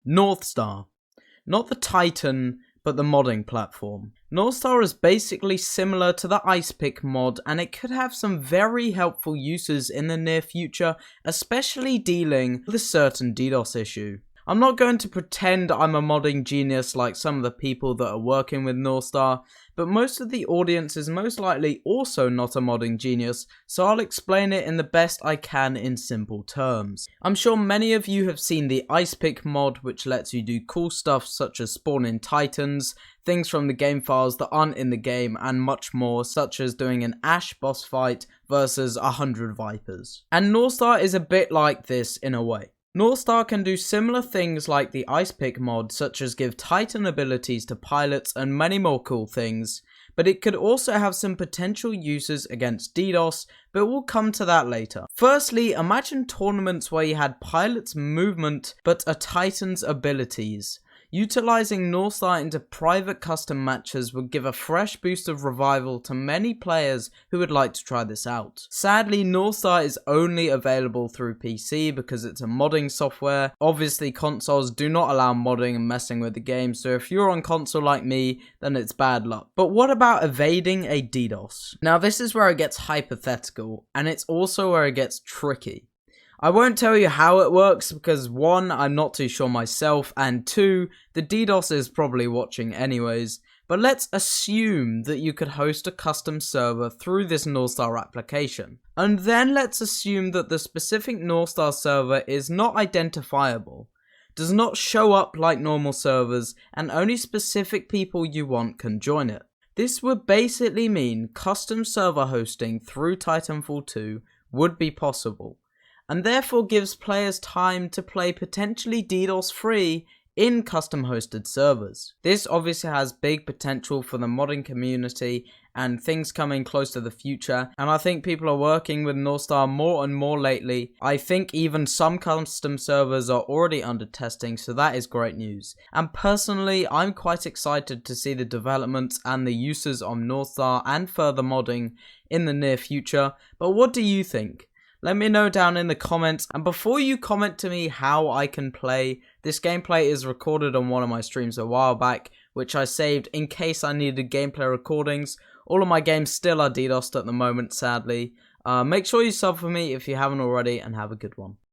Northstar. Not the Titan, but the modding platform. Northstar is basically similar to the Ice Pick mod, and it could have some very helpful uses in the near future, especially dealing with a certain DDoS issue. I'm not going to pretend I'm a modding genius like some of the people that are working with Northstar, but most of the audience is most likely also not a modding genius, so I'll explain it in the best I can in simple terms. I'm sure many of you have seen the Ice Pick mod, which lets you do cool stuff such as spawn in titans, things from the game files that aren't in the game, and much more, such as doing an Ash boss fight versus 100 Vipers. And Northstar is a bit like this in a way. Northstar can do similar things like the Ice Pick mod, such as give Titan abilities to pilots and many more cool things, but it could also have some potential uses against DDoS, but we'll come to that later. Firstly, imagine tournaments where you had pilots' movement but a Titan's abilities. Utilizing Northstar into private custom matches would give a fresh boost of revival to many players who would like to try this out. Sadly, Northstar is only available through PC because it's a modding software. Obviously, consoles do not allow modding and messing with the game, so if you're on console like me, then it's bad luck. But what about evading a DDoS? Now, this is where it gets hypothetical, and it's also where it gets tricky. I won't tell you how it works because 1, I'm not too sure myself, and 2, the DDoS is probably watching anyways, but let's assume that you could host a custom server through this Northstar application. And then let's assume that the specific Northstar server is not identifiable, does not show up like normal servers, and only specific people you want can join it. This would basically mean custom server hosting through Titanfall 2 would be possible, and therefore gives players time to play potentially DDoS free in custom hosted servers. This obviously has big potential for the modding community and things coming close to the future, and I think people are working with Northstar more and more lately. I think even some custom servers are already under testing, so that is great news. And personally, I'm quite excited to see the developments and the uses of Northstar and further modding in the near future, but what do you think? Let me know down in the comments, and before you comment to me how I can play, this gameplay is recorded on one of my streams a while back, which I saved in case I needed gameplay recordings. All of my games still are DDoSed at the moment, sadly. Make sure you sub for me if you haven't already, and have a good one.